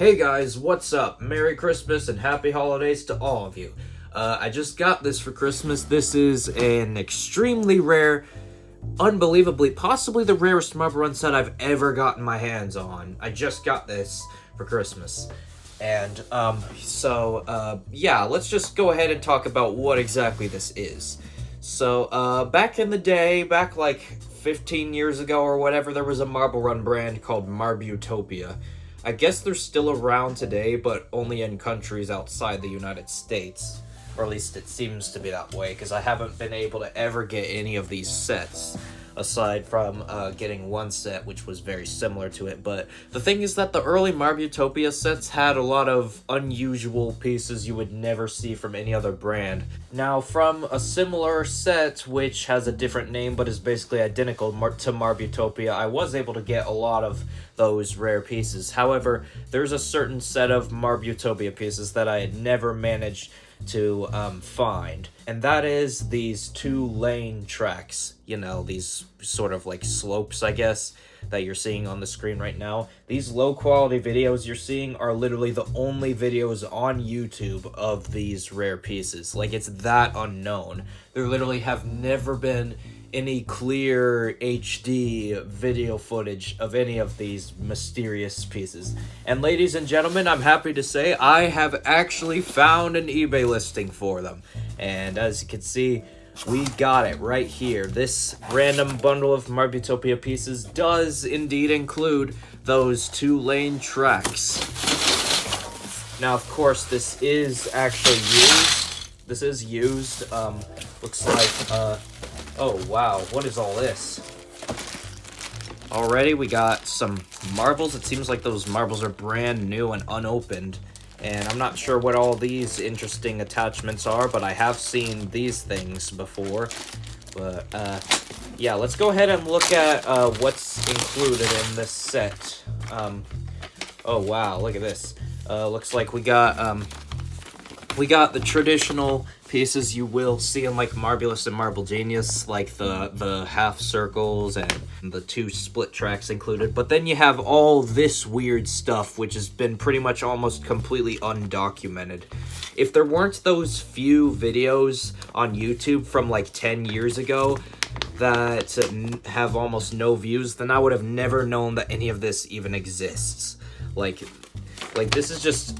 Hey guys, what's up? Merry Christmas and Happy Holidays to all of you. I just got this for Christmas. This is an extremely rare, unbelievably, possibly the rarest marble run set I've ever gotten my hands on. I just got this for Christmas. And, yeah, let's just go ahead and talk about what exactly this is. So, back in the day, back like 15 years ago or whatever, there was a marble run brand called Marbutopia. I guess they're still around today, but only in countries outside the United States. Or at least it seems to be that way, because I haven't been able to ever get any of these sets, aside from getting one set, which was very similar to it. But the thing is that the early Marbutopia sets had a lot of unusual pieces you would never see from any other brand. Now, from a similar set, which has a different name, but is basically identical to Marbutopia, I was able to get a lot of those rare pieces. However, there's a certain set of Marbutopia pieces that I had never managed to find, and that is these 2-lane tracks. You know, these sort of like slopes, I guess, that you're seeing on the screen right now. These low quality videos you're seeing are literally the only videos on YouTube of these rare pieces. Like, it's that unknown. There literally have never been any clear HD video footage of any of these mysterious pieces. And ladies and gentlemen, I'm happy to say I have actually found an eBay listing for them. And as you can see, we got it right here. This random bundle of Marbutopia pieces does indeed include those 2-lane tracks. Now, of course, this is actually used. This is used. Looks like, oh wow, what is all this? Already we got some marbles. It seems like those marbles are brand new and unopened. And I'm not sure what all these interesting attachments are, but I have seen these things before. But, yeah, let's go ahead and look at what's included in this set. Oh wow, look at this. Looks like we got the traditional pieces you will see in like Marbulus and Marble Genius, like the half circles and the 2 split tracks included. But then you have all this weird stuff, which has been pretty much almost completely undocumented. If there weren't those few videos on YouTube from like 10 years ago that have almost no views, then I would have never known that any of this even exists. Like this is just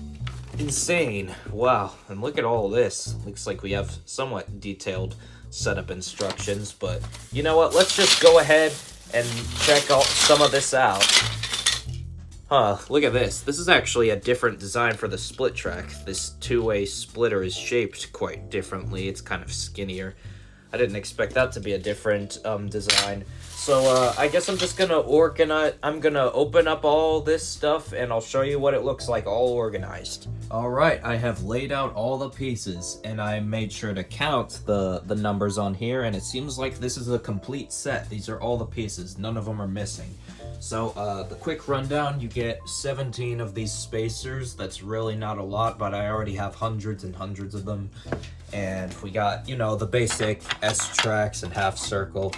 insane. Wow. And look at all this. Looks like we have somewhat detailed setup instructions, but you know what? Let's just go ahead and check out some of this out. Huh, look at this. This is actually a different design for the split track. This 2-way splitter is shaped quite differently. It's kind of skinnier. I didn't expect that to be a different design. So I guess I'm just gonna open up all this stuff and I'll show you what it looks like all organized. Alright, I have laid out all the pieces and I made sure to count the numbers on here, and it seems like this is a complete set. These are all the pieces, none of them are missing. So the quick rundown, you get 17 of these spacers. That's really not a lot, but I already have hundreds and hundreds of them. And we got, you know, the basic S tracks and half circle,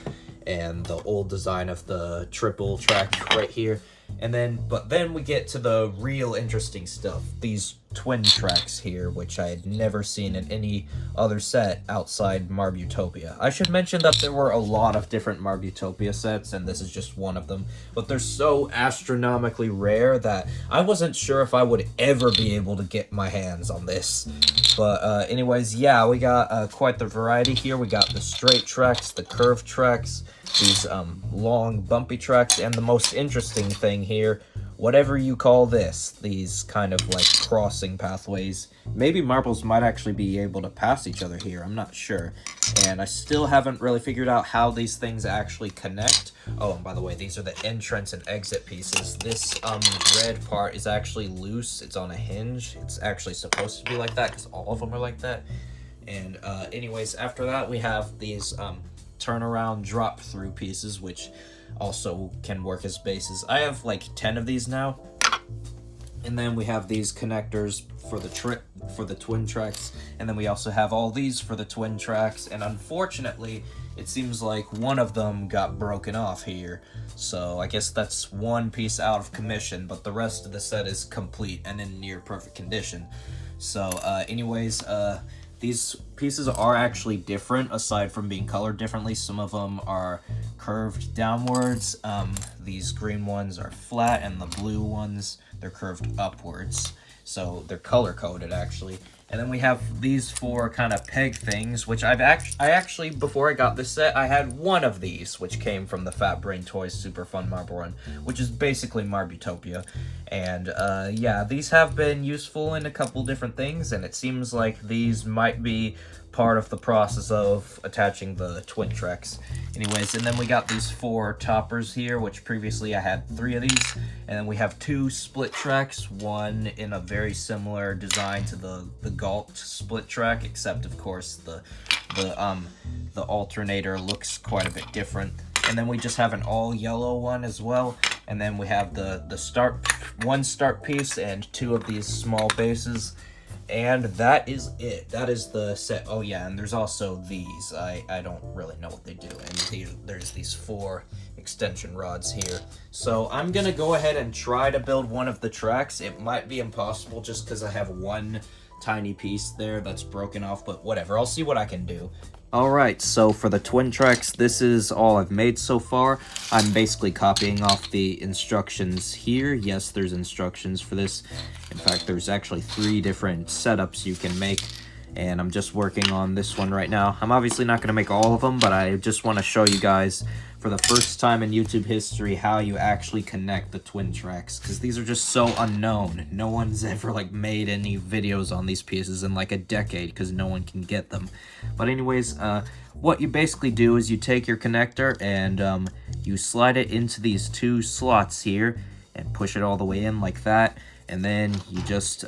and the old design of the triple track right here. But then we get to the real interesting stuff. These twin tracks here, which I had never seen in any other set outside Marbutopia. I should mention that there were a lot of different Marbutopia sets, and this is just one of them. But they're so astronomically rare that I wasn't sure if I would ever be able to get my hands on this. But anyways, yeah, we got quite the variety here. We got the straight tracks, the curved tracks, these long bumpy tracks, and the most interesting thing here, whatever you call this, these kind of like crossing pathways. Maybe marbles might actually be able to pass each other here, I'm not sure. And I still haven't really figured out how these things actually connect. Oh, and by the way, these are the entrance and exit pieces. This red part is actually loose. It's on a hinge. It's actually supposed to be like that because all of them are like that. And anyways, after that we have these turnaround drop through pieces, which also can work as bases. I have like 10 of these now, And then we have these connectors for the twin tracks, and then we also have all these for the twin tracks. And unfortunately, it seems like one of them got broken off here, so I guess that's one piece out of commission, but the rest of the set is complete and in near perfect condition. So anyways, these pieces are actually different aside from being colored differently. Some of them are curved downwards, these green ones are flat, and the blue ones, they're curved upwards. So they're color coded actually. And then we have these four kind of peg things, which I actually, before I got this set, I had one of these, which came from the Fat Brain Toys Super Fun Marble Run, which is basically Marbutopia. And yeah, these have been useful in a couple different things, and it seems like these might be part of the process of attaching the twin tracks. Anyways, and then we got these four toppers here, which previously I had 3 of these, and then we have 2 split tracks, one in a very similar design to the Galt split track, except of course the alternator looks quite a bit different. And then we just have an all yellow one as well, and then we have the one start piece and 2 of these small bases. And that is it. That is the set. Oh yeah, and there's also these. I don't really know what they do. And there's these 4 extension rods here. So I'm gonna go ahead and try to build one of the tracks. It might be impossible just because I have one tiny piece there that's broken off, but whatever. I'll see what I can do. Alright, so for the twin tracks, this is all I've made so far. I'm basically copying off the instructions here. Yes, there's instructions for this. In fact, there's actually 3 different setups you can make, and I'm just working on this one right now. I'm obviously not going to make all of them, but I just want to show you guys for the first time in YouTube history how you actually connect the twin tracks, because these are just so unknown. No one's ever made any videos on these pieces in like a decade because no one can get them. But anyways, what you basically do is you take your connector and you slide it into these 2 slots here and push it all the way in like that, and then you just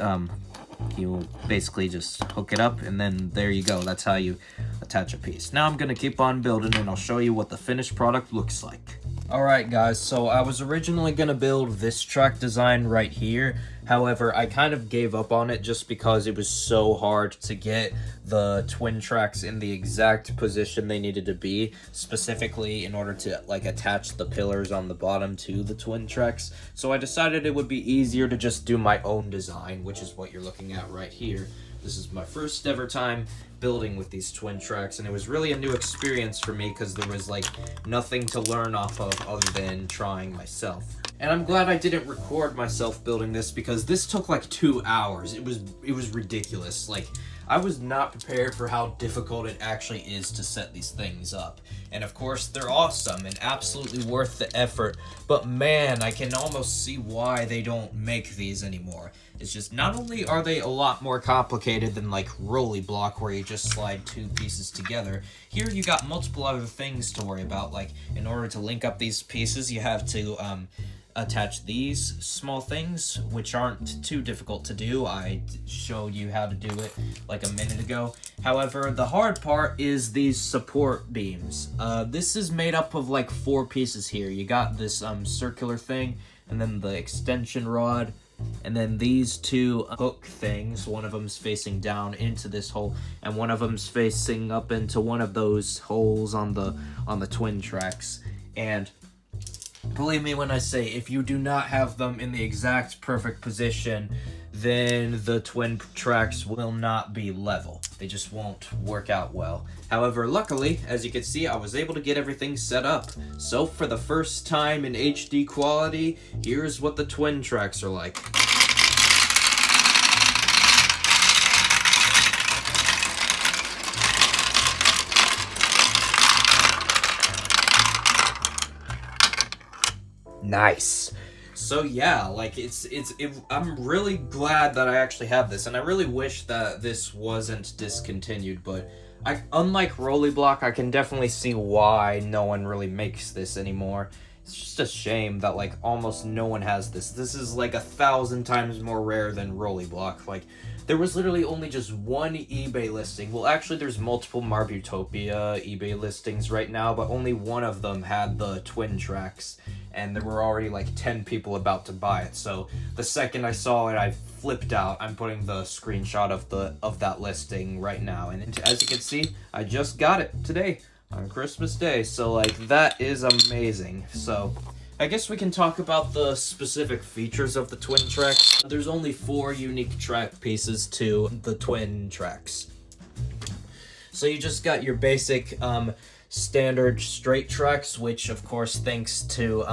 you basically just hook it up, and then there you go. That's how you attach a piece. Now I'm gonna keep on building, and I'll show you what the finished product looks like. Alright guys, so I was originally gonna build this track design right here. However, I kind of gave up on it just because it was so hard to get the twin tracks in the exact position they needed to be, specifically in order to attach the pillars on the bottom to the twin tracks. So I decided it would be easier to just do my own design, which is what you're looking at right here. This is my first ever time building with these twin tracks, and it was really a new experience for me because there was nothing to learn off of other than trying myself. And I'm glad I didn't record myself building this because this took 2 hours. It was ridiculous. I was not prepared for how difficult it actually is to set these things up. And of course, they're awesome and absolutely worth the effort, but man, I can almost see why they don't make these anymore. It's just, not only are they a lot more complicated than Rolly Block, where you just slide 2 pieces together, here you got multiple other things to worry about. In order to link up these pieces, you have to attach these small things, which aren't too difficult to do. I showed you how to do it a minute ago. However, the hard part is these support beams. This is made up of 4 pieces here. You got this circular thing, and then the extension rod, and then these 2 hook things. One of them's facing down into this hole, and one of them's facing up into one of those holes on the twin tracks. And believe me when I say, if you do not have them in the exact perfect position, then the twin tracks will not be level. They just won't work out well. However, luckily, as you can see, I was able to get everything set up. So for the first time in HD quality, here's what the twin tracks are like. Nice. So yeah, I'm really glad that I actually have this, and I really wish that this wasn't discontinued, but unlike Rolly Block, I can definitely see why no one really makes this anymore. It's just a shame that almost no one has this. This is 1,000 times more rare than Rolly Block. There was literally only just one eBay listing. Well, actually, there's multiple Marbutopia eBay listings right now, but only one of them had the twin tracks. and there were already like 10 people about to buy it. So the second I saw it, I flipped out. I'm putting the screenshot of that listing right now, and as you can see, I just got it today on Christmas Day. So like, that is amazing. So I guess we can talk about the specific features of the twin tracks. There's only 4 unique track pieces to the twin tracks. So you just got your basic standard straight tracks, which of course, thanks to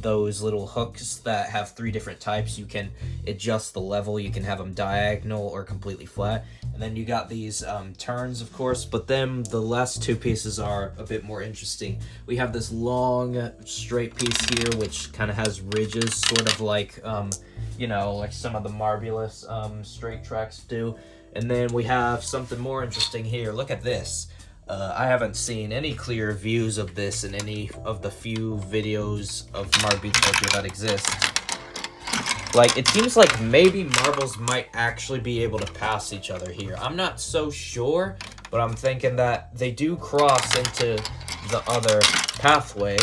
those little hooks that have 3 different types, you can adjust the level. You can have them diagonal or completely flat. And then you got these turns, of course, but then the last 2 pieces are a bit more interesting. We have this long straight piece here, which kind of has ridges, sort of like, you know, like some of the Marbulous straight tracks do. And then we have something more interesting here. Look at this. I haven't seen any clear views of this in any of the few videos of Marbutopia that exist. Like, it seems like maybe marbles might actually be able to pass each other here. I'm not so sure, but I'm thinking that they do cross into the other pathway.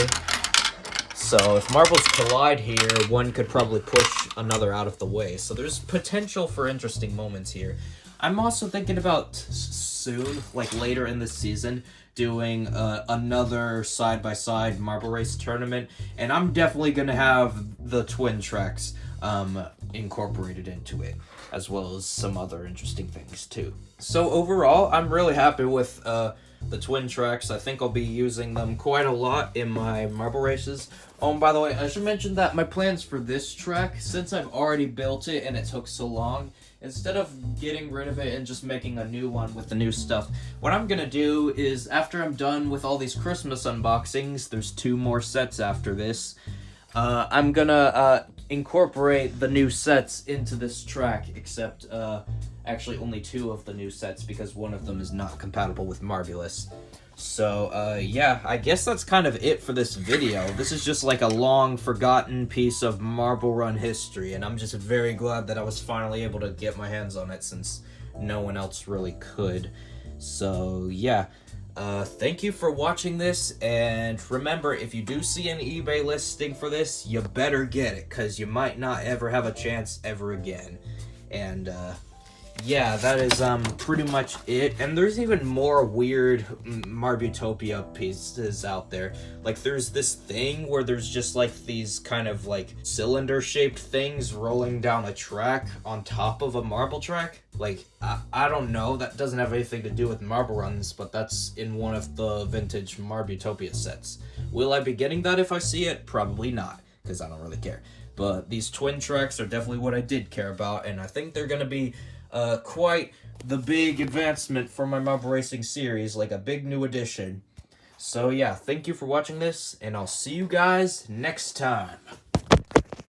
So if marbles collide here, one could probably push another out of the way. So there's potential for interesting moments here. I'm also thinking about soon, like later in the season, doing another side-by-side marble race tournament, and I'm definitely going to have the twin tracks incorporated into it, as well as some other interesting things too. So overall, I'm really happy with the twin tracks. I think I'll be using them quite a lot in my marble races. Oh, and by the way, I should mention that my plans for this track, since I've already built it and it took so long, instead of getting rid of it and just making a new one with the new stuff, what I'm gonna do is, after I'm done with all these Christmas unboxings, there's 2 more sets after this, I'm gonna incorporate the new sets into this track, except actually only 2 of the new sets, because one of them is not compatible with Marbulous. So yeah, I guess that's kind of it for this video. This is just like a long forgotten piece of Marble Run history, and I'm just very glad that I was finally able to get my hands on it, since no one else really could. So yeah, thank you for watching this, and remember, if you do see an eBay listing for this, you better get it, because you might not ever have a chance ever again. And yeah, that is pretty much it. And there's even more weird Marbutopia pieces out there. Like, there's this thing where there's just like these kind of like cylinder shaped things rolling down a track on top of a marble track. Like, I don't know, that doesn't have anything to do with marble runs, but that's in one of the vintage Marbutopia sets. Will I be getting that if I see it? Probably not, because I don't really care. But these twin tracks are definitely what I did care about, and I think they're gonna be quite the big advancement for my marble racing series, like a big new addition. So yeah, thank you for watching this, and I'll see you guys next time.